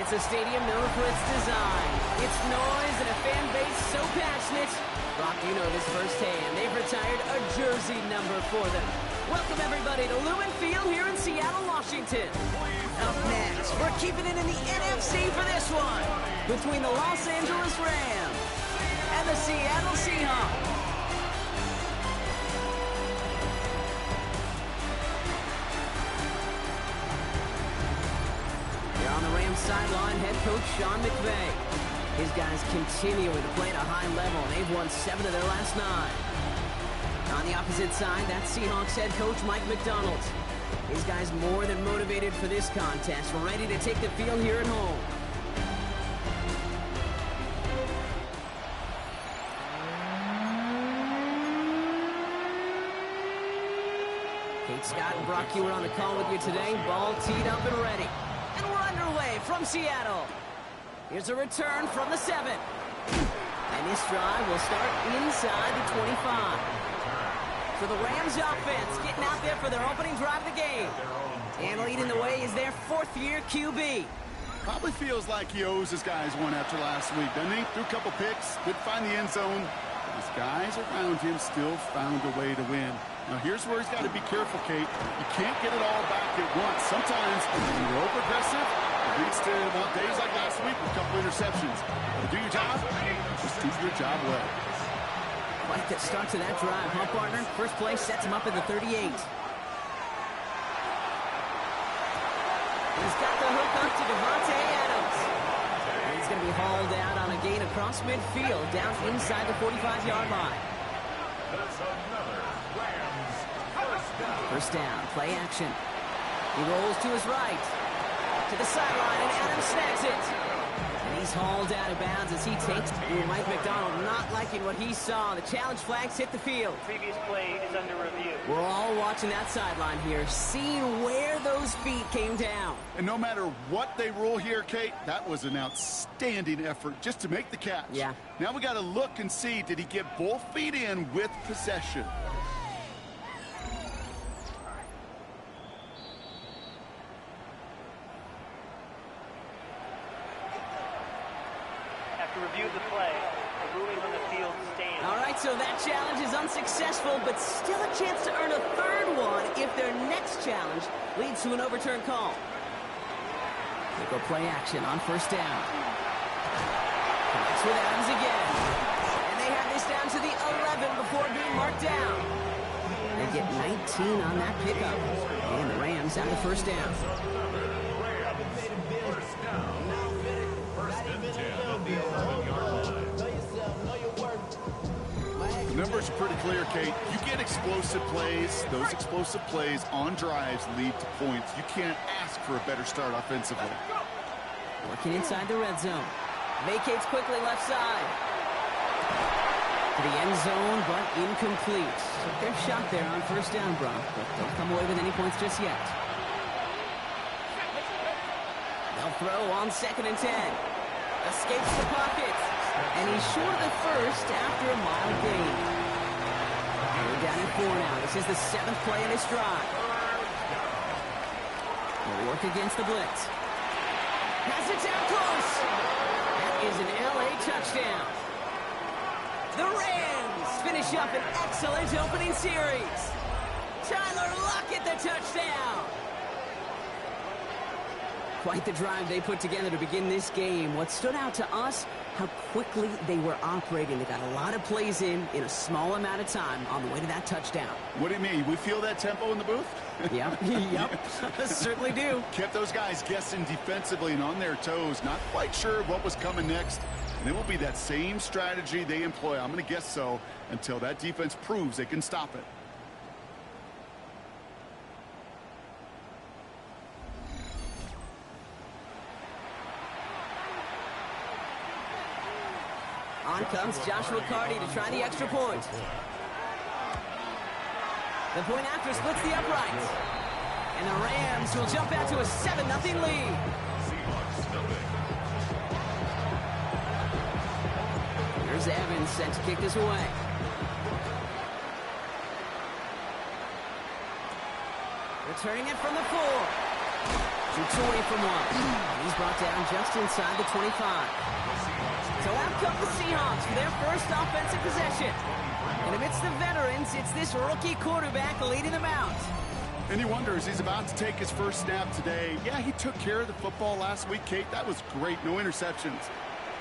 It's a stadium known for its design, its noise, and a fan base so passionate. Brock, you know this firsthand. They've retired a jersey number for them. Welcome, everybody, to Lumen Field here in Seattle, Washington. Up next, we're keeping it in the NFC for this one, between the Los Angeles Rams and the Seattle Seahawks. On the Rams sideline, head coach Sean McVay. His guys continuing to play at a high level, and they've won 7 of their last 9. On the opposite side, that's Seahawks head coach Mike McDonald. His guys more than motivated for this contest, ready to take the field here at home. Kate Scott and Brock Ewer on the call with you today. Ball teed up and ready. And we're underway from Seattle. Here's a return from the 7. And this drive will start inside the 25. So the Rams offense getting out there for their opening drive of the game. And leading the way is their 4th-year QB. Probably feels like he owes his guys one after last week, doesn't he? Threw a couple picks, couldn't find the end zone. But his guys around him still found a way to win. Now, here's where he's got to be careful, Kate. You can't get it all back at once. Sometimes, when you're over-aggressive, it leads to days like last week with a couple interceptions. To do your job, just do your job well. Quite the start to that drive, huh, partner? First play sets him up at the 38. He's got the hook up to Devontae Adams. And he's going to be hauled out on a gain across midfield, down inside the 45-yard line. First down, play action. He rolls to his right, to the sideline, and Adams snags it. And he's hauled out of bounds as he takes Mike McDonald, not liking what he saw. The challenge flags hit the field. Previous play is under review. We're all watching that sideline here, seeing where those feet came down. And no matter what they rule here, Kate, that was an outstanding effort just to make the catch. Yeah. Now we got to look and see, did he get both feet in with possession? Review the play. The ruling on the field stands. All right, so that challenge is unsuccessful, but still a chance to earn a 3rd one if their next challenge leads to an overturned call. They go play action on first down. Connects with Adams again. And they have this down to the 11 before being marked down. They get 19 on that pickup. And the Rams have the first down. The numbers are pretty clear, Kate. You get explosive plays. Those explosive plays on drives lead to points. You can't ask for a better start offensively. Working inside the red zone. Vacates quickly left side. To the end zone, but incomplete. Took their shot there on first down, Brock, but don't come away with any points just yet. They'll throw on 2nd and 10. Escapes the pocket. And he's short of the first after a mild gain. We're down at 4 now. This is the 7th play in this drive. They'll work against the blitz. Pass it down close. That is an LA touchdown. The Rams finish up an excellent opening series. Tyler Lockett the touchdown. Quite the drive they put together to begin this game. What stood out to us, how quickly they were operating. They got a lot of plays in a small amount of time on the way to that touchdown. What do you mean? We feel that tempo in the booth? Yep, yep, certainly do. Kept those guys guessing defensively and on their toes, not quite sure what was coming next. And it will be that same strategy they employ, I'm going to guess so, until that defense proves they can stop it. On comes Joshua Carty to try the extra point. The point after splits the upright. And the Rams will jump out to a 7-0 lead. Here's Evans set to kick this away. Returning it from the 4. Shoots away from one. He's brought down just inside the 25. So out come the Seahawks for their first offensive possession. And amidst the veterans, it's this rookie quarterback leading them out. And he wonders, he's about to take his first snap today. Yeah, he took care of the football last week, Kate. That was great. No interceptions.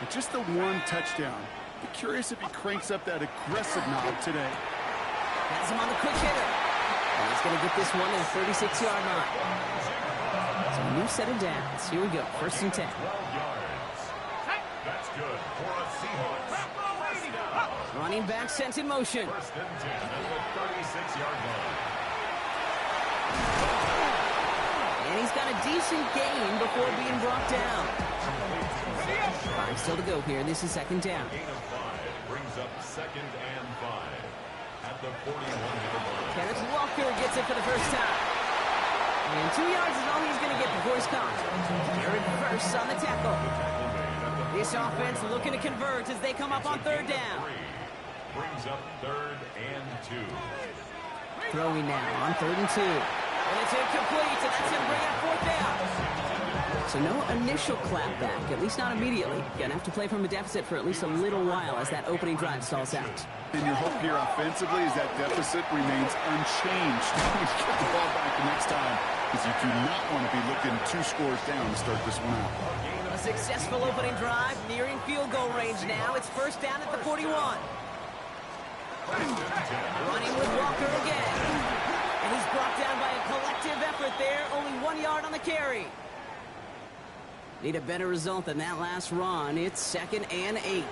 But just the one touchdown. Be curious if he cranks up that aggressive knob today. Has him on the quick hitter. And he's going to get this one to the 36-yard line. So a new set of downs. Here we go. First and 10. 12 yards. That's good for a Seahawks. Running back sent in motion. First and 10 at the 36-yard line. And he's got a decent gain before being brought down. 5 still to go here. This is second down. Gain of 5 brings up second and 5 at the 41-yard line. Kenneth Walker gets it for the first time. And 2 yards is all he's going to get before he's caught. Jared first on the tackle. This offense looking to convert as they come up on third down. Brings up third and 2. Throwing now on third and 2. And it's incomplete, and that's going to bring up fourth down. So no initial clapback, at least not immediately. Going to have to play from a deficit for at least a little while as that opening drive stalls out. And your hope here offensively is that deficit remains unchanged when you get the ball back the next time, because you do not want to be looking 2 scores down to start this one out. A successful opening drive, nearing field goal range now. It's first down at the 41. Running with Walker again. And he's brought down by a collective effort there. Only 1 yard on the carry. Need a better result than that last run. It's second and 8.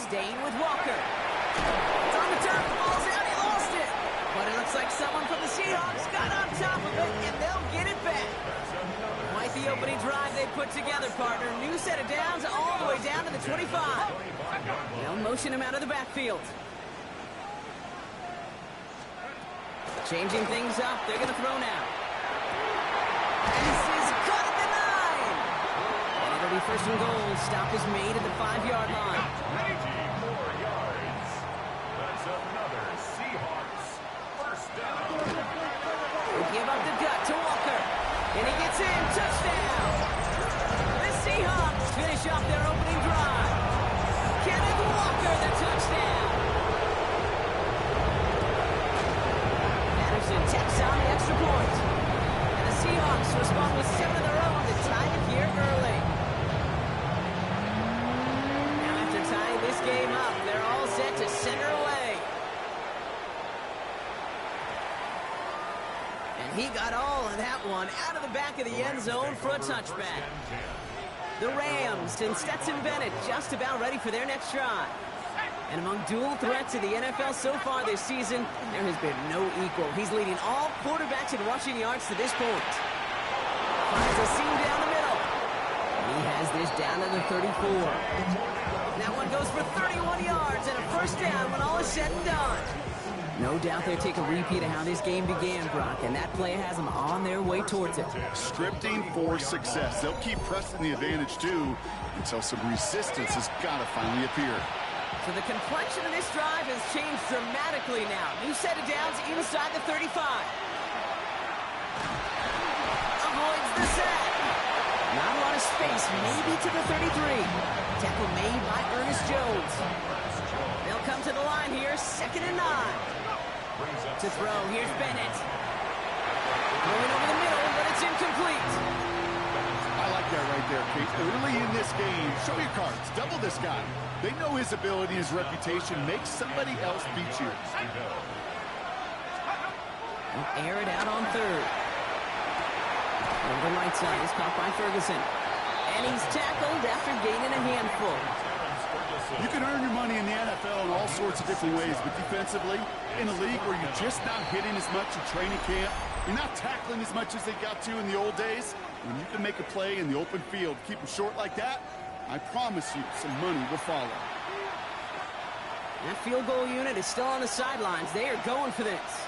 Staying with Walker. It's on the turf. The ball's out. He lost it. But it looks like someone from the Seahawks got on top of it, and they'll get it back. Quite the opening drive they put together, partner. New set of downs all the way down to the 25. They'll motion him out of the backfield. Changing things up. They're going to throw now. This is caught at the 9. And it'll be first and goal. Stop is made at the 5-yard line. 94 yards. That's another Seahawks first down. They give up the gut to Walker. And he gets in. Touchdown. The Seahawks finish off their opening drive. Kenneth Walker, the touchdown. Patterson tacks on the extra point. And the Seahawks respond with 7 of their own to tie it here early. Now after tying this game up, they're all set to center away. And he got all of that one out of the back of the end zone for a touchback. The Rams and Stetson Bennett just about ready for their next drive. And among dual threats in the NFL so far this season, there has been no equal. He's leading all quarterbacks in rushing yards to this point. Finds a seam down the middle. He has this down to the 34. That one goes for 31 yards and a first down when all is said and done. No doubt they'll take a repeat of how this game began, Brock, and that play has them on their way towards it. Scripting for success. They'll keep pressing the advantage, too, until some resistance has got to finally appear. So the complexion of this drive has changed dramatically now. New set of downs inside the 35. Avoids the sack. Not a lot of space, maybe to the 33. Tackle made by Ernest Jones. They'll come to the line here, second and 9. To throw, here's Bennett. Throwing over the middle, but it's incomplete. I like that right there, Kate. Early in this game, show your cards. Double this guy. They know his ability, his reputation makes somebody else beat you. They'll air it out on third. On the right side is caught by Ferguson. And he's tackled after gaining a handful. You can earn your money in the NFL in all sorts of different ways, but defensively, in a league where you're just not hitting as much in training camp, you're not tackling as much as they got to in the old days, when you can make a play in the open field, keep them short like that, I promise you some money will follow. That field goal unit is still on the sidelines. They are going for this.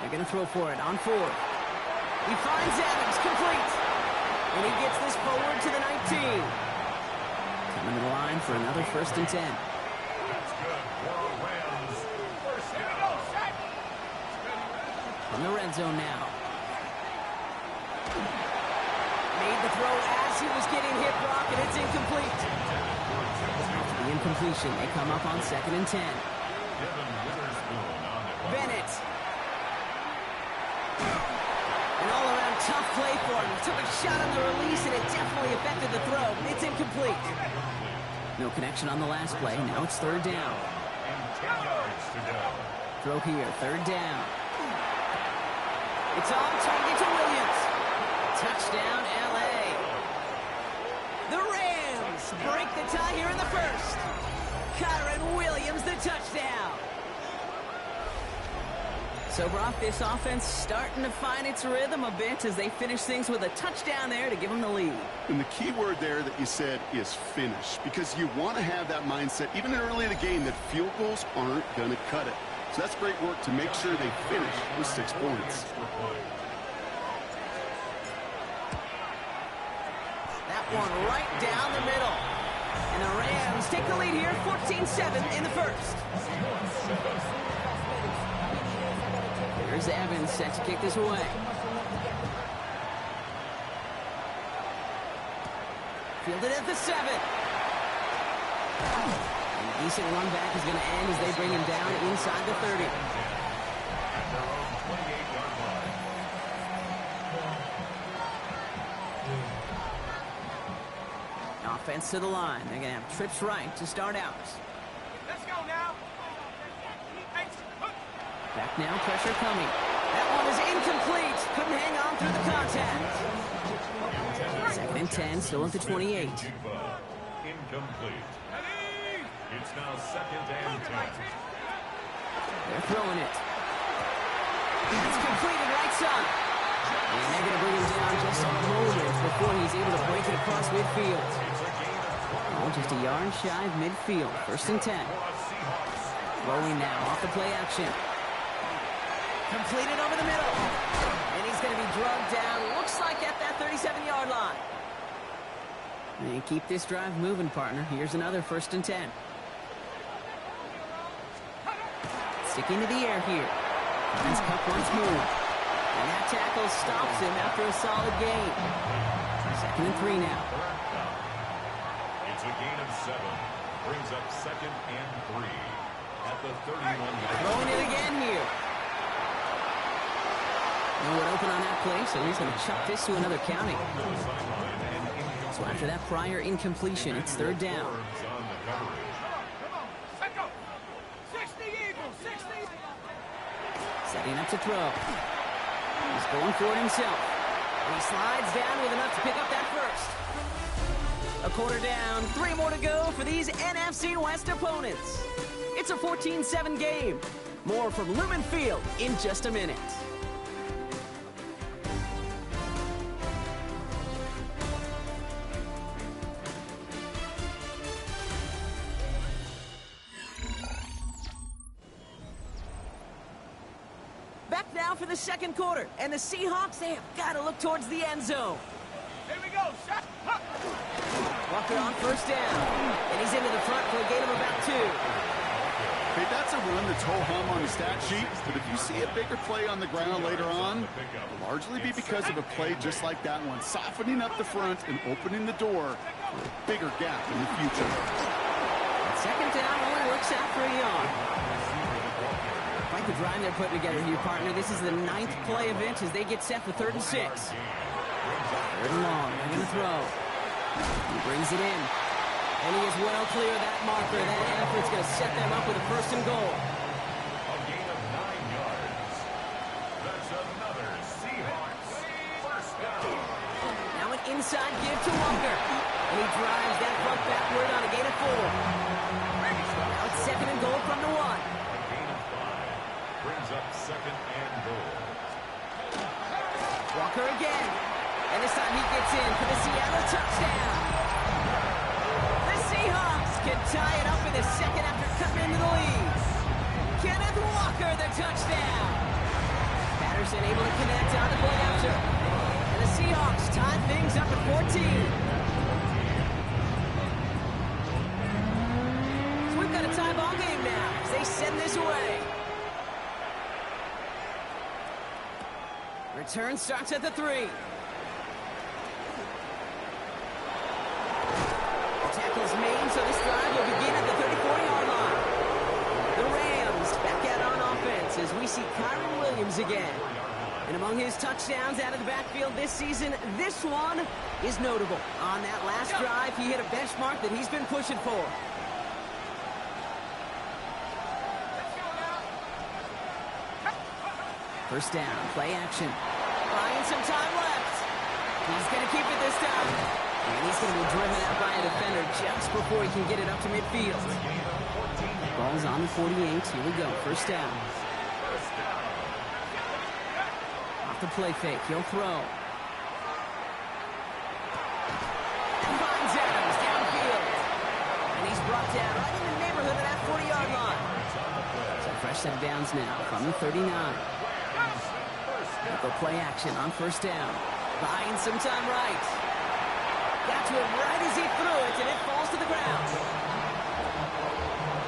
They're going to throw for it on fourth. He finds Adams, complete. And he gets this forward to the 19. Coming to the line for another first and 10. That's good for Rams. First down. From the red zone now. Made the throw as he was getting hit, Brock, and it's incomplete. The incompletion, they come up on 2nd and 10. Bennett. An all-around tough play for him. Took a shot on the release, and it definitely affected the throw. It's incomplete. No connection on the last play. Now it's 3rd down. Throw here, 3rd down. It's on target to Williams. Touchdown, L.A. The Rams break the tie here in the first. Kyron Williams, the touchdown. So, Brock, this offense starting to find its rhythm a bit as they finish things with a touchdown there to give them the lead. And the key word there that you said is finish, because you want to have that mindset, even early in the game, that field goals aren't going to cut it. So that's great work to make sure they finish with 6 points. That one right down the middle. And the Rams take the lead here, 14-7 in the first. Here's Evans set to kick this away. Fielded at the 7. And a decent run back is going to end as they bring him down inside the 30. Offense to the line. They're going to have trips right to start out. Let's go now. Back now, pressure coming. That one is incomplete. Couldn't hang on through the contact. 2nd and 10, still at the 28. Incomplete. It's now 2nd and 10. They're throwing it. It's completed right side. And they're going to bring him down just a moment before he's able to break it across midfield. Oh, just a yard shy of midfield. 1st and 10. Throwing now off the play action. Completed over the middle. And he's going to be drugged down. Looks like at that 37-yard line. And keep this drive moving, partner. Here's another 1st and 10. Sticking to the air here. Finds Cup once more. And that tackle stops him after a solid gain. 2nd and 3 now. It's a gain of 7. Brings up 2nd and 3 at the 31-yard. Throwing it again here. No one open on that play, so he's going to chuck this to another county. So after that prior incompletion, it's 3rd down. Setting up to throw. He's going for it himself. And he slides down with enough to pick up that first. A quarter down, 3 more to go for these NFC West opponents. It's a 14-7 game. More from Lumen Field in just a minute. Back now for the 2nd quarter, and the Seahawks, they have got to look towards the end zone. Here we go. Shot. Walker on 1st down, and he's into the front for a gain of about 2. Hey, that's a run that's ho-hum on the stat sheet, but if you see a bigger play on the ground later on, it'll largely be because of a play just like that one, softening up the front and opening the door for a bigger gap in the future. That 2nd down only works out for a yard. Like the drive they're putting together here, partner. This is the 9th play of it as they get set for 3rd and 6. 3rd and long. They're going to throw. He brings it in. And he is well clear of that marker. That effort's going to set them up with a 1st and goal. A gain of 9 yards. That's another Seahawks 1st down. Now an inside give to Walker. And he drives that front backward on a gain of 4. Now it's 2nd and goal from the 1. Brings up 2nd and goal. Walker again. And this time he gets in for the Seattle touchdown. The Seahawks can tie it up in the 2nd after cutting into the lead. Kenneth Walker, the touchdown. Patterson able to connect on the play after. And the Seahawks tie things up at 14. So we've got a tie ball game now as they send this away. Return starts at the 3. Tackles made, so this drive will begin at the 34-yard line. The Rams back out on offense as we see Kyron Williams again. And among his touchdowns out of the backfield this season, this one is notable. On that last drive, he hit a benchmark that he's been pushing for. First down, play action. Buying some time left. He's going to keep it this time. And he's going to be driven out by a defender just before he can get it up to midfield. Ball's on the 48. Here we go. First down. Off the play fake. He'll throw. And finds Adams downfield. And he's brought down right in the neighborhood of that 40-yard line. So fresh set of downs now from the 39. Go play action on first down. Buying some time right. Got to it right as he threw it, and it falls to the ground.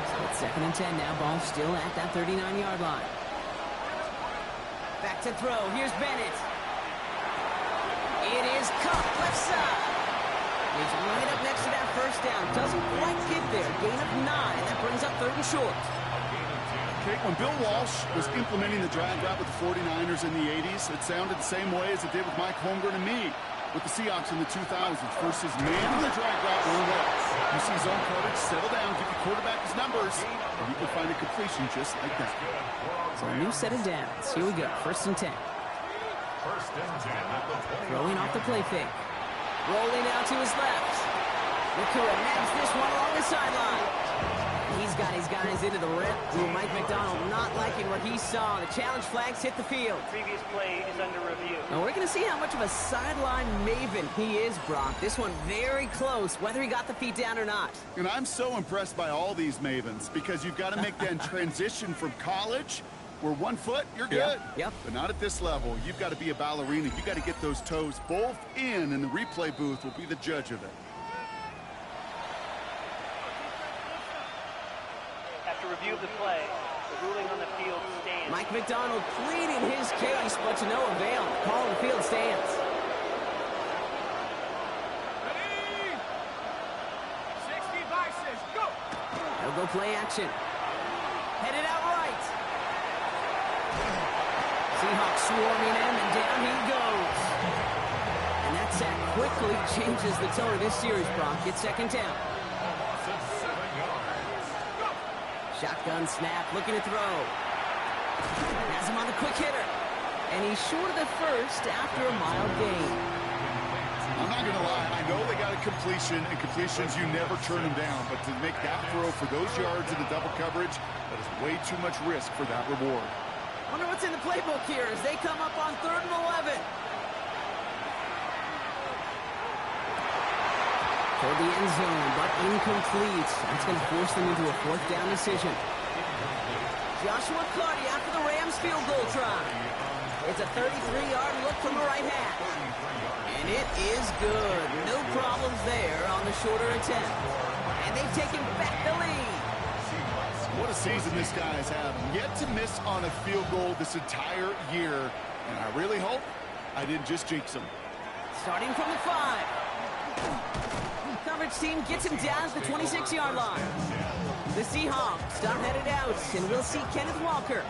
So it's 2nd and 10 now. Ball still at that 39-yard line. Back to throw. Here's Bennett. It is Cup, left side. He's right up next to that first down. Doesn't quite get there. Gain of 9. That brings up 3rd and short. Okay, when Bill Walsh was implementing the drag route with the 49ers in the 80s, it sounded the same way as it did with Mike Holmgren and me with the Seahawks in the 2000s versus man in the drag route one way. You see zone coverage, settle down, give the quarterback his numbers, and you can find a completion just like that. So a new set of downs. Here we go. 1st and 10. Throwing off the play fake. Rolling out to his left. Nakua nags this one along the sideline. He's got his guys into the red. Mike McDonald not liking what he saw. The challenge flags hit the field. Previous play is under review. Now we're going to see how much of a sideline maven he is, Brock. This one very close, whether he got the feet down or not. And I'm so impressed by all these mavens because you've got to make that transition from college where 1 foot, you're good. Yep. But not at this level. You've got to be a ballerina. You've got to get those toes both in, and the replay booth will be the judge of it. After review of the play, the ruling on the field stands. Mike McDonald pleading his case, but to no avail. Call on the field stands. Ready? 60 vices, go! He'll go play action. Headed out right. Seahawks swarming him, and down he goes. And that sack quickly changes the tone of this series, Brock. It's 2nd down. Shotgun snap, looking to throw. Has him on the quick hitter. And he's short of the first after a mild gain. I'm not going to lie. I know they got a completion, and completions, you never turn them down. But to make that throw for those yards in the double coverage, that is way too much risk for that reward. Wonder what's in the playbook here as they come up on 3rd and 11. For the end zone, but incomplete. That's going to force them into a 4th down decision. Joshua Carty after the Rams field goal try. It's a 33-yard look from the right half. And it is good. No problems there on the shorter attempt. And they've taken back the lead. What a season this guy's having. Yet to miss on a field goal this entire year. And I really hope I didn't just jinx him. Starting from the 5. Coverage team gets him down to the 26-yard line. The Seahawks are headed out, and we'll see Kenneth Walker.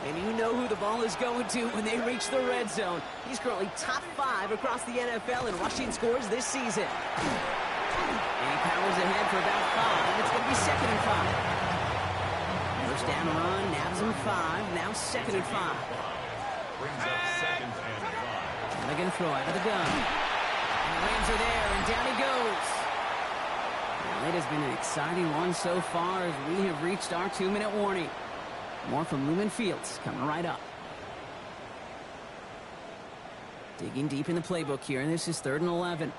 And you know who the ball is going to when they reach the red zone. He's currently top 5 across the NFL in rushing scores this season. And he powers ahead for about 5. It's going to be 2nd and 5. First down run, nabs him 5. Now 2nd and 5. Brings up 2nd and 5. And they're going to throw out of the gun. And the Rams are there, and down he goes. Well, it has been an exciting one so far as we have reached our 2-minute warning. More from Lumen Fields coming right up. Digging deep in the playbook here, and this is 3rd and 11.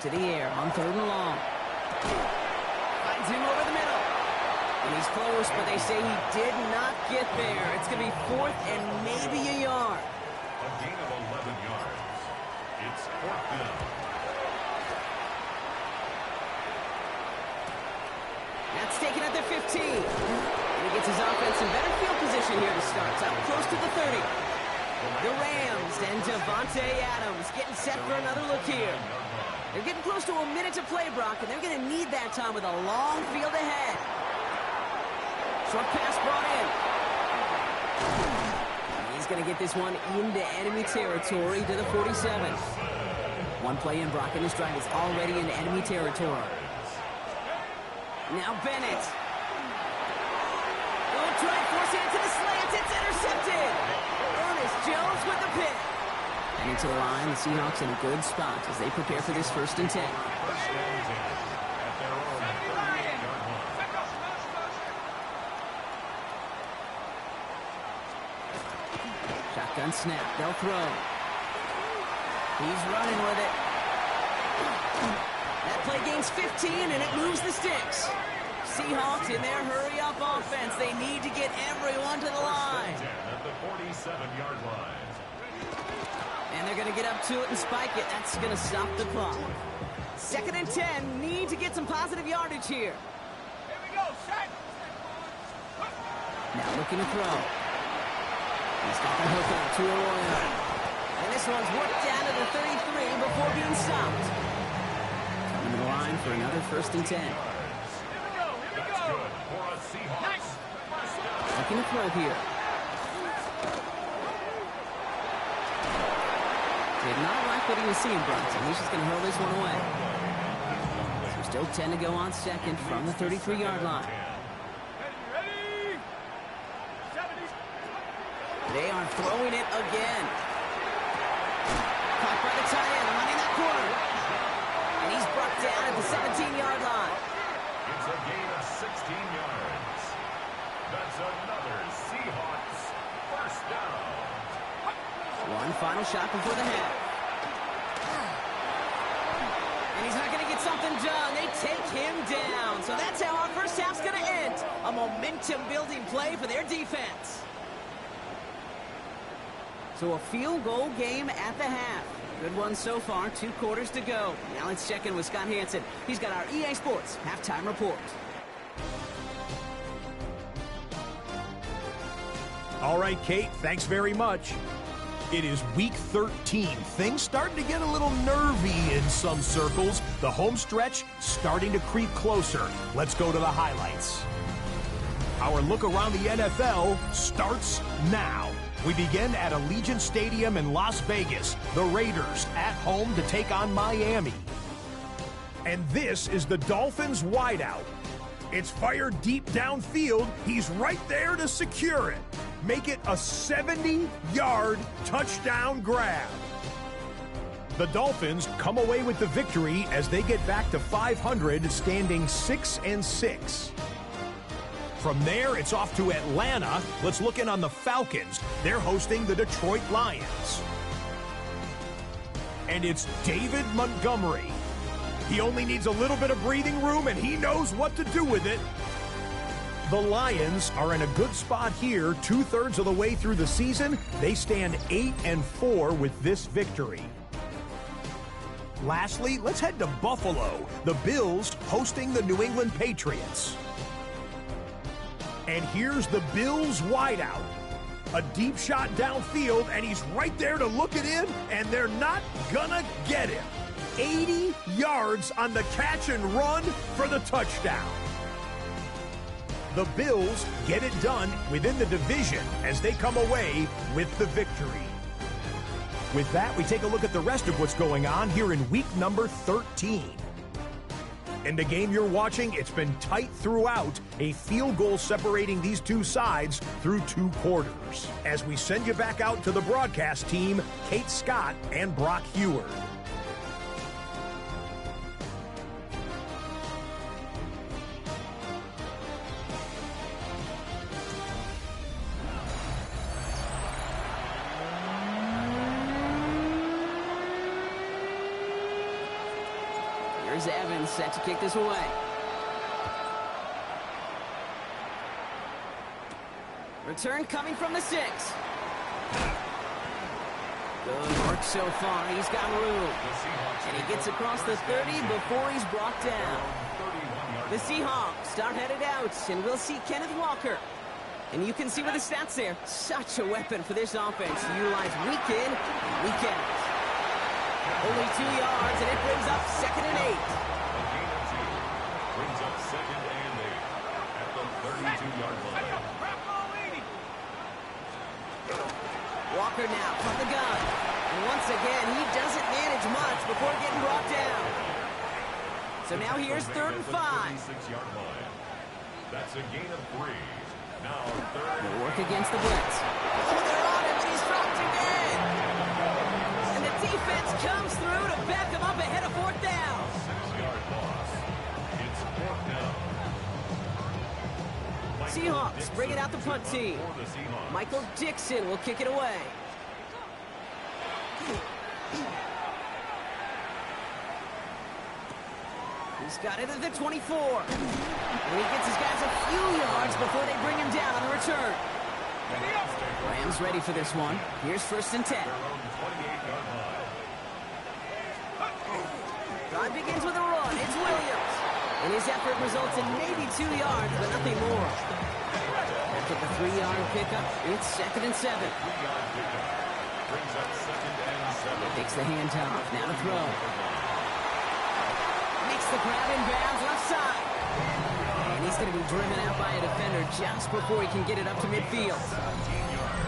To the air on 3rd and long. Finds him over the middle. And he's close, but they say he did not get there. It's going to be 4th and maybe a yard. A gain of 11 yards. It's 4th down. That's taken at the 15. And he gets his offense in better field position here to start. It's up close to the 30. The Rams and Devontae Adams getting set for another look here. They're getting close to a minute to play, Brock, and they're going to need that time with a long field ahead. Short pass brought in. He's going to get this one into enemy territory to the 47. One play in, Brock, and this drive is already in enemy territory. Now Bennett. Good try, forcing it to the slants. It's intercepted. Ernest Jones with the pick. Heading to the line, the Seahawks in a good spot as they prepare for this 1st and 10. Shotgun snap. They'll throw. He's running with it. That play gains 15, and it moves the sticks. Seahawks in their hurry-up offense. They need to get everyone to the line. At the 47-yard line. And they're going to get up to it and spike it. That's going to stop the clock. 2nd and 10. Need to get some positive yardage here. Here we go, set. Now looking to throw. He's got the hook out to Arroyo. And this one's worked down to the 33 before being stopped. Coming to the line for another 1st and 10. Here we go. That's good for a Seahawks. Nice. Looking to throw here. Did not like what he was seeing, Bronson. He's just going to hurl this one away. So still 10 to go on 2nd from the 33-yard line. Ready. 70. They are throwing it again. Caught by the tight end, running that corner. And he's brought down at the 17-yard line. It's a gain of 16 yards. That's another Seahawks 1st down. One final shot before the half. And he's not going to get something done. They take him down. So that's how our 1st half's going to end. A momentum-building play for their defense. So a field goal game at the half. Good one so far. 2 quarters to go. Now let's check in with Scott Hansen. He's got our EA Sports halftime report. All right, Kate, thanks very much. It is week 13. Things starting to get a little nervy in some circles. The home stretch starting to creep closer. Let's go to the highlights. Our look around the NFL starts now. We begin at Allegiant Stadium in Las Vegas. The Raiders at home to take on Miami. And this is the Dolphins wideout. It's fired deep downfield. He's right there to secure it. Make it a 70-yard touchdown grab. The Dolphins come away with the victory as they get back to 500, standing 6-6. From there, it's off to Atlanta. Let's look in on the Falcons. They're hosting the Detroit Lions. And it's David Montgomery. He only needs a little bit of breathing room, and he knows what to do with it. The Lions are in a good spot here, 2/3 of the way through the season. They stand 8-4 with this victory. Lastly, let's head to Buffalo. The Bills hosting the New England Patriots. And here's the Bills wideout. A deep shot downfield, and he's right there to look it in, and they're not gonna get him. 80 yards on the catch and run for the touchdown. The Bills get it done within the division as they come away with the victory. With that, we take a look at the rest of what's going on here in week number 13. In the game you're watching, it's been tight throughout, a field goal separating these two sides through 2 quarters. As we send you back out to the broadcast team, Kate Scott and Brock Heward. Here's Evans set to kick this away. Return coming from the 6. Good work so far. He's got room. And he gets across the 30 before he's brought down. The Seahawks start headed out, and we'll see Kenneth Walker And you can see with the stats there, such a weapon for this offense to utilize week in and week out. Only 2 yards, and it brings up 2nd and 8. A gain of 2 brings up 2nd and 8 at the 32-yard line. Walker now from the gun. And once again, he doesn't manage much before getting brought down. So now here's 3rd and 5. 36-yard line. That's a gain of 3. Now 3rd. They'll work against the blitz. Oh, they're on him, and he's dropped again. And the defense comes through to back him up ahead of 4th down. 6-yard loss. It's 4th down. Seahawks bring it out the punt team. Michael Dixon will kick it away. He's got it at the 24. And he gets his guys a few yards before they bring him down on the return. Rams ready for this one. Here's 1st and 10. Drive begins with a run. It's Williams. And his effort results in maybe 2 yards, but nothing more. After the 3-yard pickup, it's 2nd and 7. Takes the handoff. Now to throw. Makes the grab in bounds left side. And he's going to be driven out by a defender just before he can get it up to midfield.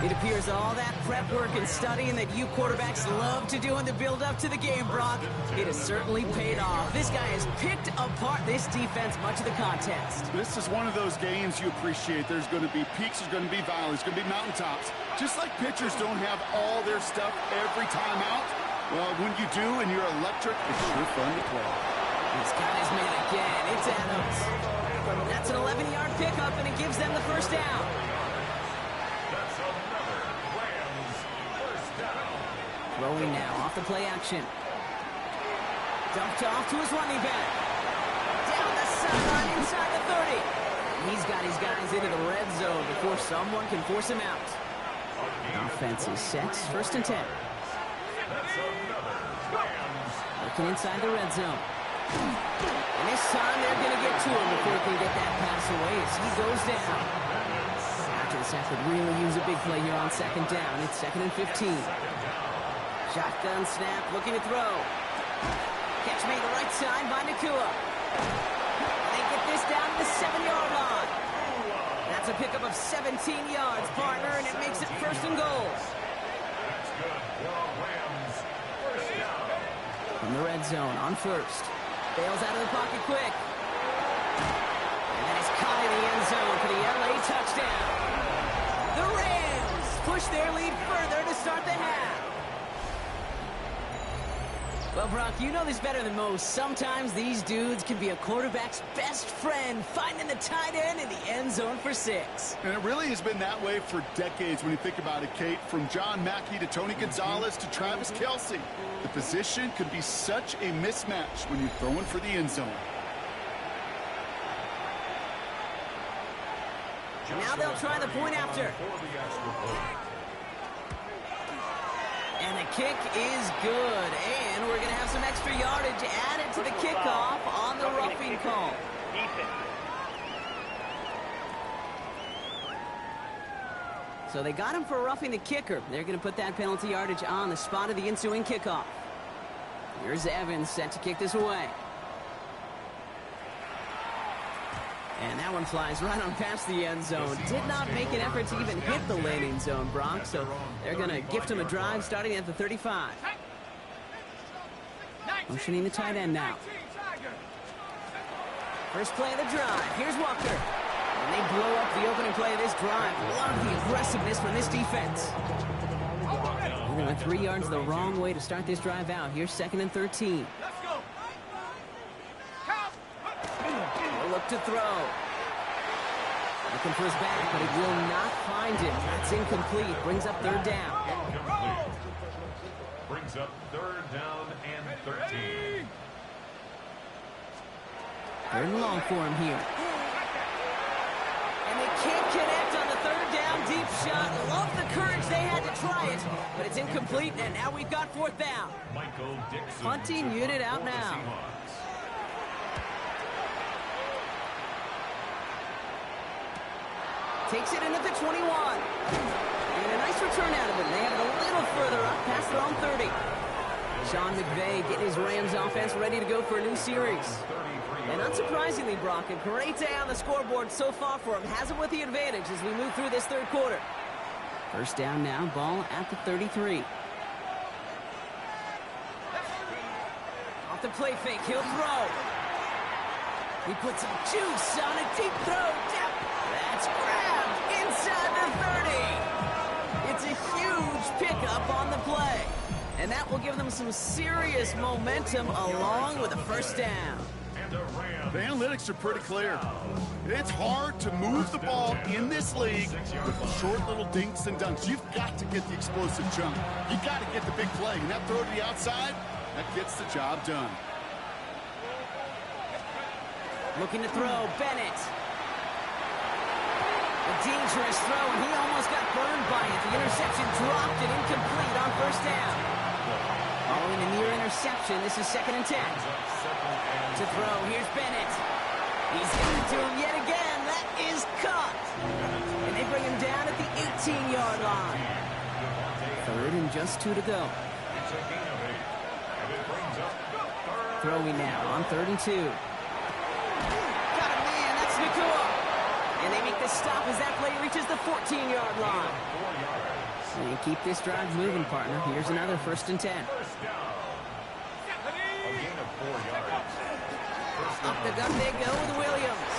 It appears all that prep work and studying that you quarterbacks love to do in the build-up to the game, Brock, it has certainly paid off. This guy has picked apart this defense much of the contest. This is one of those games you appreciate. There's going to be peaks, there's going to be valleys, there's going to be mountaintops. Just like pitchers don't have all their stuff every time out, well, when you do and you're electric, it's sure fun to play. He's got his man again. It's Adams. That's an 11-yard pickup, and it gives them the 1st down. That's another Rams 1st down. Throwing now off the play action. Dumped off to his running back. Down the sideline inside the 30. He's got his guys into the red zone before someone can force him out. Offense is set. 1st and 10. That's another Rams. Looking inside the red zone. And this time they're going to get to him before he can get that pass away as he goes down. After the sack would really use a big play here on 2nd down. It's 2nd and 15. Shotgun snap, looking to throw. Catch made the right side by Nakua. They get this down to the 7-yard line. That's a pickup of 17 yards, partner, and it makes it 1st and goal. That's good for Rams 1st down. From the red zone on 1st. Bails out of the pocket quick. And then he's caught in the end zone for the LA touchdown. The Rams push their lead further to start the half. Well, Brock, you know this better than most. Sometimes these dudes can be a quarterback's best friend, finding the tight end in the end zone for 6. And it really has been that way for decades when you think about it, Kate. From John Mackey to Tony Gonzalez to Travis Kelce. The position could be such a mismatch when you're throwing for the end zone. Now they'll try the point after. And the kick is good. And we're going to have some extra yardage added to the kickoff on the roughing call. So they got him for roughing the kicker. They're going to put that penalty yardage on the spot of the ensuing kickoff. Here's Evans set to kick this away. And that one flies right on past the end zone. Did not make an effort to even hit the landing zone, Brock. So they're going to gift him a drive starting at the 35. Motioning the tight end now. First play of the drive. Here's Walker. And they blow up the opening play of this drive. Love the aggressiveness from this defense. They went 3 yards the wrong way to start this drive out. Here's 2nd and 13. Look to throw. Looking for his back, but it will not find him. That's incomplete. Brings up 3rd down. Incomplete. Brings up 3rd down and 13. 3rd and long for him here. And they can't connect on the 3rd down deep shot. Love the courage they had to try it, but it's incomplete, and now we've got 4th down. Michael Dixon. Punting unit out now. Takes it in at the 21. And a nice return out of it. They have it a little further up past their own 30. Sean McVay getting his Rams offense ready to go for a new series. And unsurprisingly, Brock, a great day on the scoreboard so far for him. Has it with the advantage as we move through this third quarter. First down now, ball at the 33. Off the play fake, he'll throw. He puts some juice on a deep throw. That's grabbed inside the 30. It's a huge pickup on the play. And that will give them some serious momentum along with a first down. The analytics are pretty clear. It's hard to move the ball in this league with short little dinks and dunks. You've got to get the explosive jump. You've got to get the big play. And that throw to the outside, that gets the job done. Looking to throw, Bennett. A dangerous throw, and he almost got burned by it. The interception dropped it incomplete on first down. Following a near interception, this is 2nd and 10. To throw, here's Bennett. He's giving it to him yet again. That is caught. And they bring him down at the 18-yard line. Third and just 2 to go. Throwing now on 3rd and 2. Got a man, that's McCool. And they make the stop as that play reaches the 14-yard line. And keep this drive moving, partner. Here's another 1st and 10. Up the gut they go with Williams.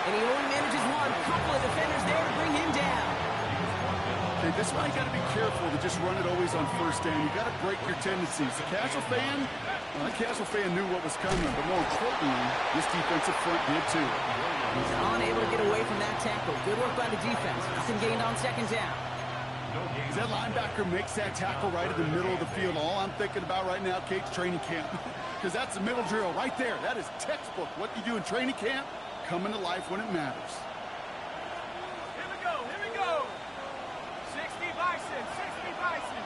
And he only manages one. Couple of defenders there to bring him down. Okay, this is why you got to be careful to just run it always on first down. You got to break your tendencies. The casual fan, well, that casual fan knew what was coming, but more importantly, this defensive front did too. He's unable to get away from that tackle. Good work by the defense. Nothing gained on 2nd down. As that linebacker makes that tackle right in the middle of the field, all I'm thinking about right now, Kate's training camp. Because that's the middle drill right there. That is textbook. What you do in training camp, coming to life when it matters. Here we go, here we go. 60 Bison, 60 Bison.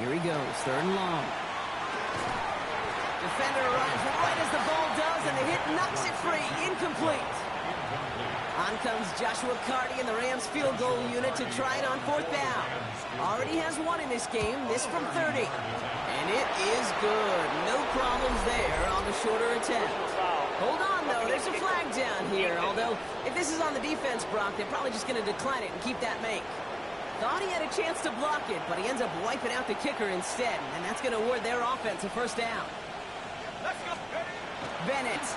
Here he goes, 3rd and long. Defender arrives right as the ball does, and the hit knocks it free. Incomplete. On comes Joshua Carty and the Rams field goal unit to try it on 4th down. Already has one in this game, this from 30. And it is good. No problems there on the shorter attempt. Hold on, though. There's a flag down here. Although, if this is on the defense, Brock, they're probably just going to decline it and keep that make. Thought he had a chance to block it, but he ends up wiping out the kicker instead. And that's going to award their offense a first down. Let's go. Bennett.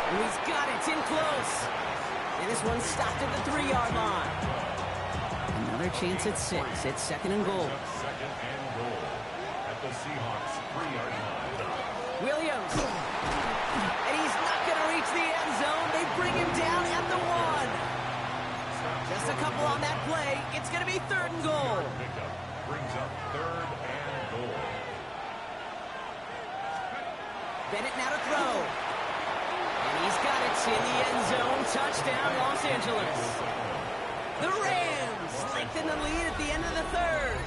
And he's got it in close. And this one stopped at the 3-yard line. Another chance at 6. It's 2nd and goal. 2nd and goal at the Seahawks 3-yard line. Williams. And he's not going to reach the end zone. They bring him down at the 1. Just a couple on that play. It's going to be 3rd and goal. Pickup brings up 3rd and goal. Bennett now to throw. And he's got it in the end zone. Touchdown, Los Angeles. The Rams lengthen the lead at the end of the 3rd.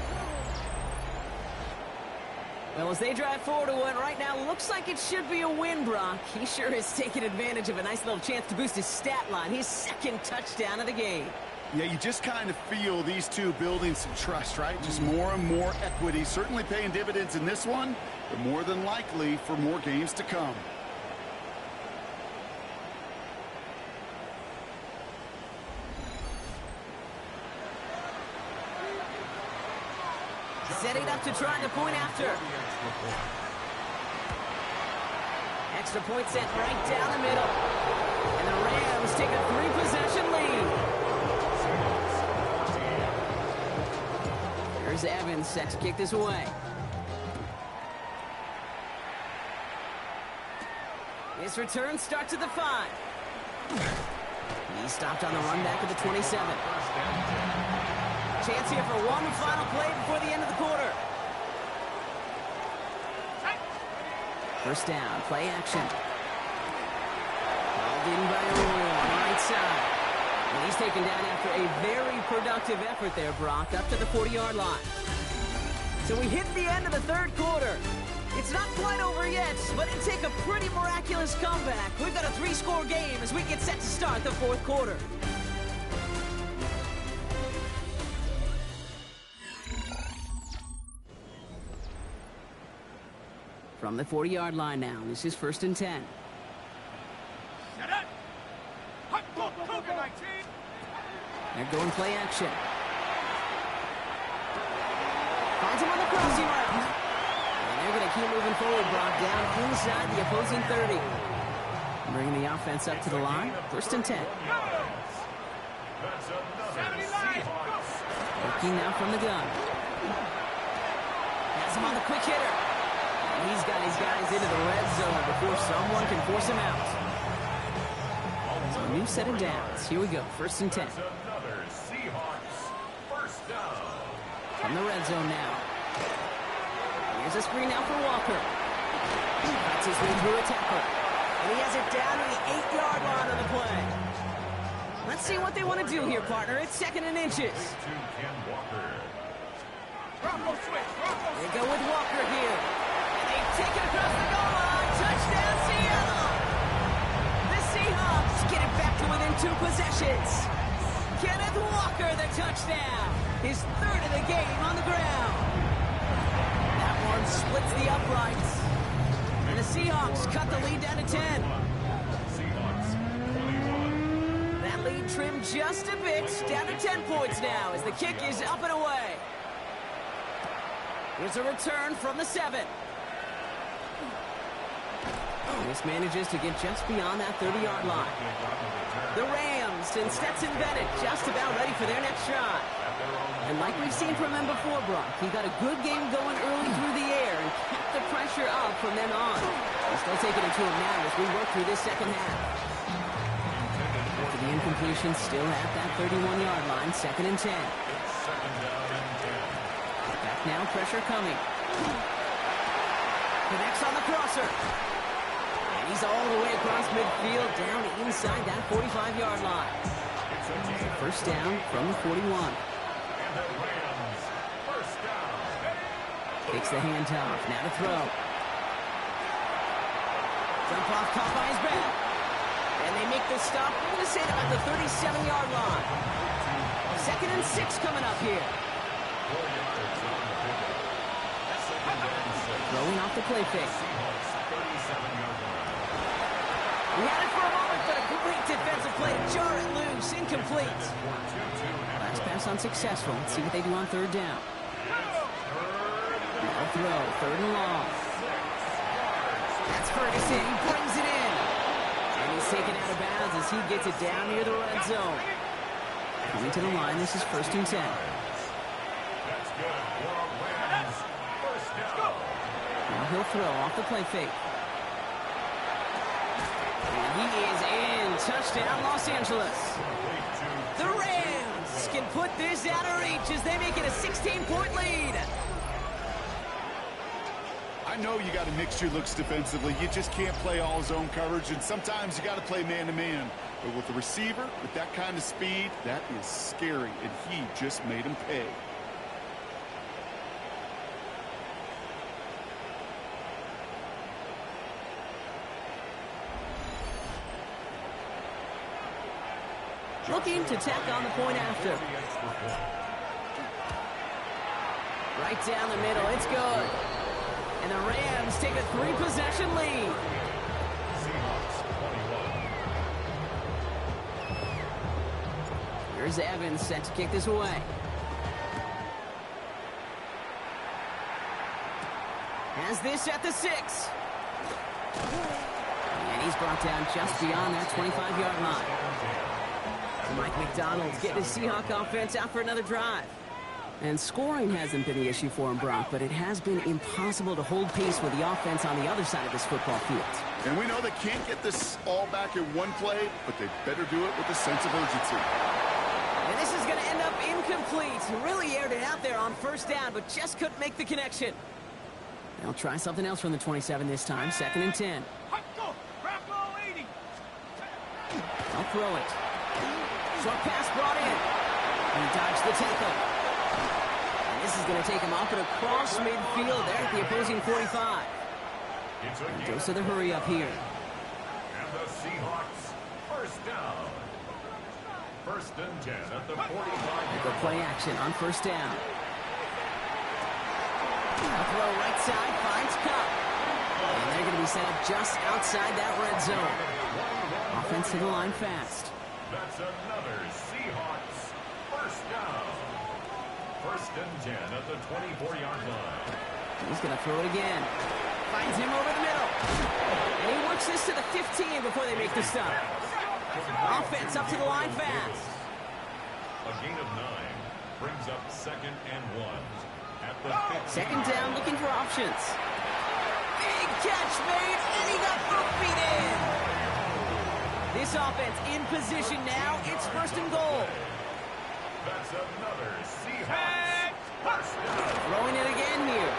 Well, as they drive forward to one right now, looks like it should be a win, Brock. He sure is taking advantage of a nice little chance to boost his stat line. His 2nd touchdown of the game. Yeah, you just kind of feel these two building some trust, right? Just more and more equity. Certainly paying dividends in this one, but more than likely for more games to come. Setting up to try the point after. Extra point set right down the middle. And the Rams take a 3-possession lead. Here's Evans set to kick this away. His return starts at the 5. He stopped on the run back at the 27. Chance here for one final play before the end of the quarter. First down, play action. Called in by Arroyo on the right side. And he's taken down after a very productive effort there, Brock, up to the 40-yard line. So we hit the end of the 3rd quarter. It's not quite over yet, but it'd take a pretty miraculous comeback. We've got a 3-score game as we get set to start the fourth quarter. From the 40-yard line now, this is 1st and 10. Set up. Hot go, Cougar 19. They're going play action. Finds him on the crossing route. And they're going to keep moving forward, Brock, down inside the opposing 30. Bringing the offense up to the line. 1st and 10. Looking now from the gun. Has him on the quick hitter. And he's got his guys into the red zone before someone can force him out. So a new set of downs. Here we go. 1st and 10. Another Seahawks first down. From the red zone now. Here's a screen now for Walker. Cuts his way through a tackle. And he has it down to the 8-yard line on the play. Let's see what they want to do here, partner. It's 2nd and inches. To Ken Walker. Bronco switch. Bronco They switch. go with Walker here. And they take it across the goal line. Touchdown, Seattle. The Seahawks get it back to within 2 possessions. Kenneth Walker, the touchdown. His 3rd of the game on the ground. That one splits the uprights. And the Seahawks cut the lead down to 10. Seahawks 21. That lead trimmed just a bit, down to 10 points now as the kick is up and away. Here's a return from the 7. This manages to get just beyond that 30-yard line. The Rams and Stetson Bennett just about ready for their next shot. And like we've seen from him before, Brock, he got a good game going early through the air and kept the pressure up from then on. He's still taking it to him now as we work through this second half. After the incompletion, still at that 31-yard line, 2nd and 10. Back now, pressure coming. Connects on the crosser. And he's all the way across midfield, down inside that 45-yard line. First down from the 41. Takes the handoff, now to throw. Jump off, caught by his back. And they make the stop, I'm going to say it about the 37-yard line. 2nd and 6 coming up here. Throwing off the play fake. We had it for a moment, but a great defensive play to jar it loose. Incomplete. Last pass unsuccessful. Let's see what they do on 3rd down. Now throw, 3rd and long. That's Ferguson. He brings it in. And he's taken out of bounds as he gets it down near the red zone. Coming to the line, this is 1st and 10. Now he'll throw off the play fake. And he is in. Touchdown, Los Angeles. The Rams can put this out of reach as they make it a 16-point lead. I know you got to mix your looks defensively. You just can't play all zone coverage, and sometimes you got to play man-to-man. But with the receiver, with that kind of speed, that is scary, and he just made him pay. Looking to tack on the point after. Right down the middle, it's good. And the Rams take a 3-possession lead. Here's Evans set to kick this away. Has this at the 6. And he's brought down just beyond that 25-yard line. Mike McDonald's getting his Seahawk offense out for another drive. And scoring hasn't been the issue for him, Brock, but it has been impossible to hold pace with the offense on the other side of this football field. And we know they can't get this all back in one play, but they better do it with a sense of urgency. And this is going to end up incomplete. Really aired it out there on 1st down, but just couldn't make the connection. They'll try something else from the 27 this time, 2nd and 10. Hot go. Bronco 80. I'll throw it. Short pass brought in. And he dodged the tackle. And this is going to take him off and across midfield there at the opposing 45. It's a gain Goes to the hurry up here. And the Seahawks first down. 1st and 10 at the 45. Go play action on 1st down. A throw right side, finds Cup. And they're going to be set up just outside that red zone. Offense to the line fast. That's another Seahawks first down. 1st and 10 at the 24-yard line. He's going to throw it again. Finds him over the middle. And he works this to the 15 before they make the stop. Offense up to the line fast. A gain of 9 brings up 2nd and 1 at the 2nd down, looking for options. Big catch made, and he got both feet in. This offense in position now. It's 1st and goal. That's another Seahawks first down. Throwing it again here.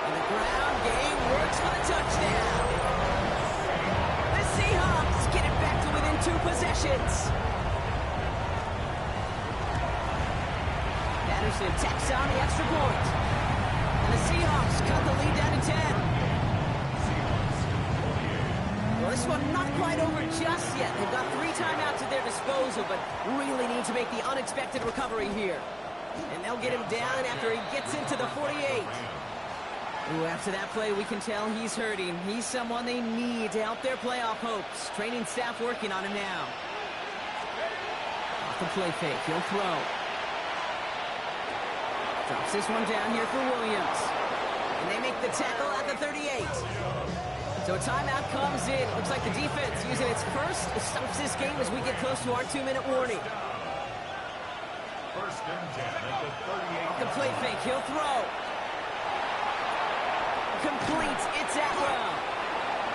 And the ground game works for the touchdown. The Seahawks get it back to within 2 possessions. Patterson tacks on the extra point. And the Seahawks cut the lead down to 10. Well, this one not quite over just yet. They've got 3 timeouts at their disposal, but really need to make the unexpected recovery here. And they'll get him down after he gets into the 48. Ooh, after that play, we can tell he's hurting. He's someone they need to help their playoff hopes. Training staff working on him now. Off the play fake, he'll throw. Drops this one down here for Williams. And they make the tackle at the 38. So a timeout comes in. Looks like the defense using its first stops this game as we get close to our 2-minute warning. 1st and 10 at the 38. Off the play fake, he'll throw. Complete, it's Atwell.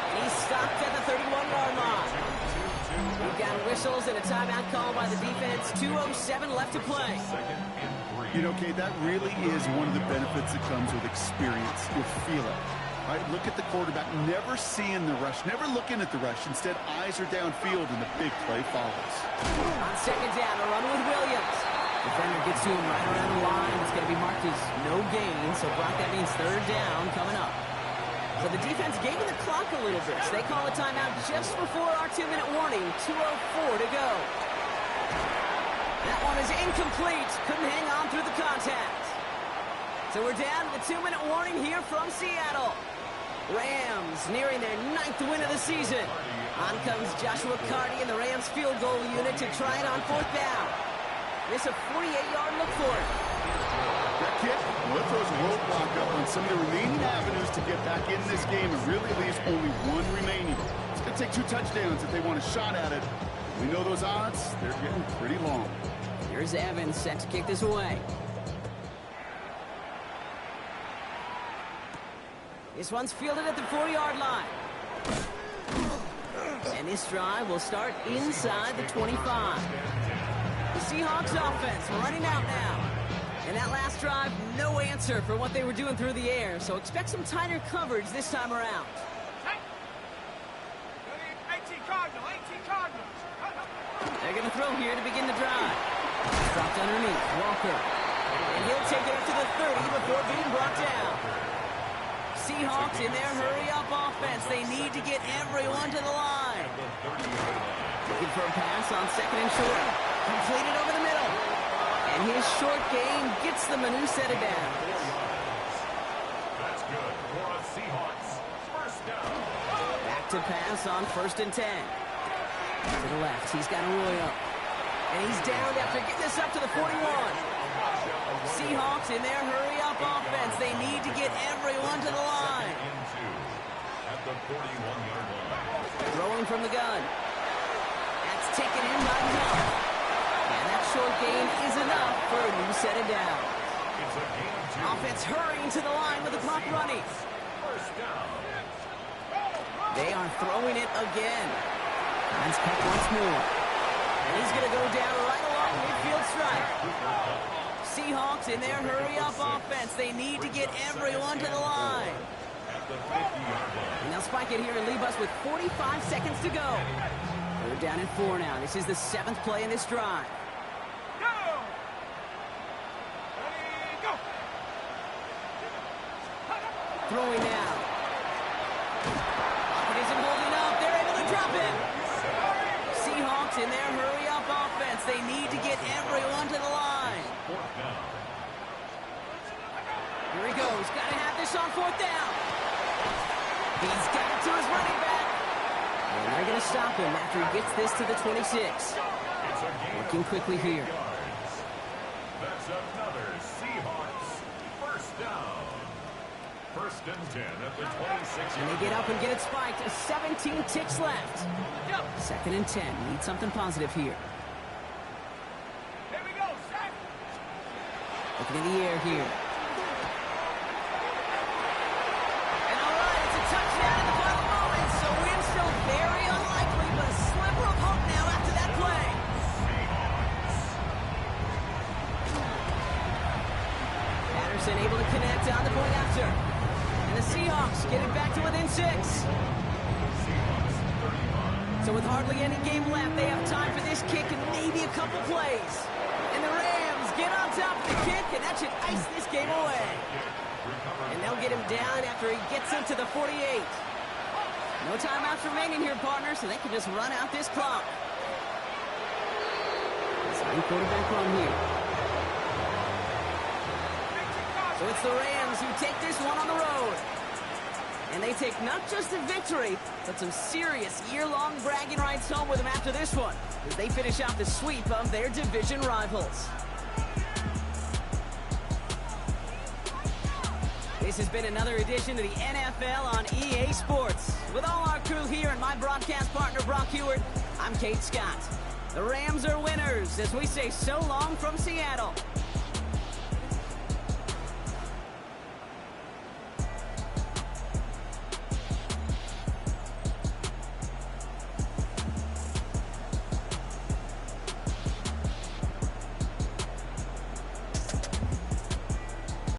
And he's stopped at the 31-yard line. We've got whistles and a timeout call by the defense. 2:07 left to play. 2nd and 3. You know, Kate, that really is one of the benefits that comes with experience. You'll feel it. Right? Look at the quarterback, never seeing the rush, never looking at the rush. Instead, eyes are downfield, and the big play follows. On 2nd down, a run with Williams. Defender gets to him right around the line. It's going to be marked as no gain. So, Brock, that means 3rd down coming up. So the defense gave the clock a little bit. So they call a timeout just before our 2-minute warning. 2:04 to go. That one is incomplete. Couldn't hang on through the contact. So we're down to the 2-minute warning here from Seattle. Rams nearing their 9th win of the season. On comes Joshua Carty and the Rams field goal unit to try it on 4th down. It's a 48-yard look for it. That kick, well, throws a roadblock up on some of the remaining avenues to get back in this game and really leaves only 1 remaining. It's going to take 2 touchdowns if they want a shot at it. We know those odds, they're getting pretty long. Here's Evans set to kick this away. This one's fielded at the 40-yard line. And this drive will start inside the 25. The Seahawks offense running out now. And that last drive, no answer for what they were doing through the air. So expect some tighter coverage this time around. 18 Cardinals. They're going to throw here to begin the drive. Dropped underneath, Walker. And he'll take it up to the 30 before being brought down. Seahawks in their hurry-up offense. They need to get everyone to the line. Looking for a pass on 2nd and short. Completed over the middle. And his short game gets them a new set of downs. That's good for a Seahawks first down. Back to pass on 1st and 10. To the left, he's got Arroyo. And he's downed after getting this up to the 41. Seahawks in their hurry-up offense. They need to get everyone to the line. At the 41-yard line. Throwing from the gun. That's taken in by Hunt. And that short gain is enough for a new set of downs. It's a gain of 2. Offense hurrying to the line with the clock running. First down. They are throwing it again. Finds Cup once more. And he's going to go down right along midfield stripe. Seahawks in their hurry-up offense. They need to get everyone to the line. At the 50-yard line. And they'll spike it here and leave us with 45 seconds to go. They're down at 4 now. This is the 7th play in this drive. Go! Ready, go! Throwing now. Pocket isn't holding up. They're able to drop it. Seahawks in their hurry-up offense. They need to get everyone to the line. Here he goes. Got to have this on fourth down. He's got it to his running back. And they're going to stop him after he gets this to the 26. Working quickly here. That's another Seahawks first down. First and 10 at the 26. And they get up and get it spiked. 17 ticks left. Second and 10. Need something positive here. Here we go, sack. Looking in the air here. And all right, it's a touchdown in the final moment. So win still very unlikely, but a sliver of hope now after that play. Patterson able to connect on the point after. And the Seahawks get it back to within 6. So with hardly any game left, they have time for this kick and maybe a couple plays. And the Rams get on top of the kick, and that should ice this game away. And they'll get him down after he gets him to the 48. No timeouts remaining here, partner, so they can just run out this clock. Starting quarterback run here. So it's the Rams who take this one on the road. And they take not just a victory, but some serious year-long bragging rights home with them after this one, as they finish out the sweep of their division rivals. This has been another edition of the NFL on EA Sports. With all our crew here and my broadcast partner, Brock Heward, I'm Kate Scott. The Rams are winners as we say so long from Seattle.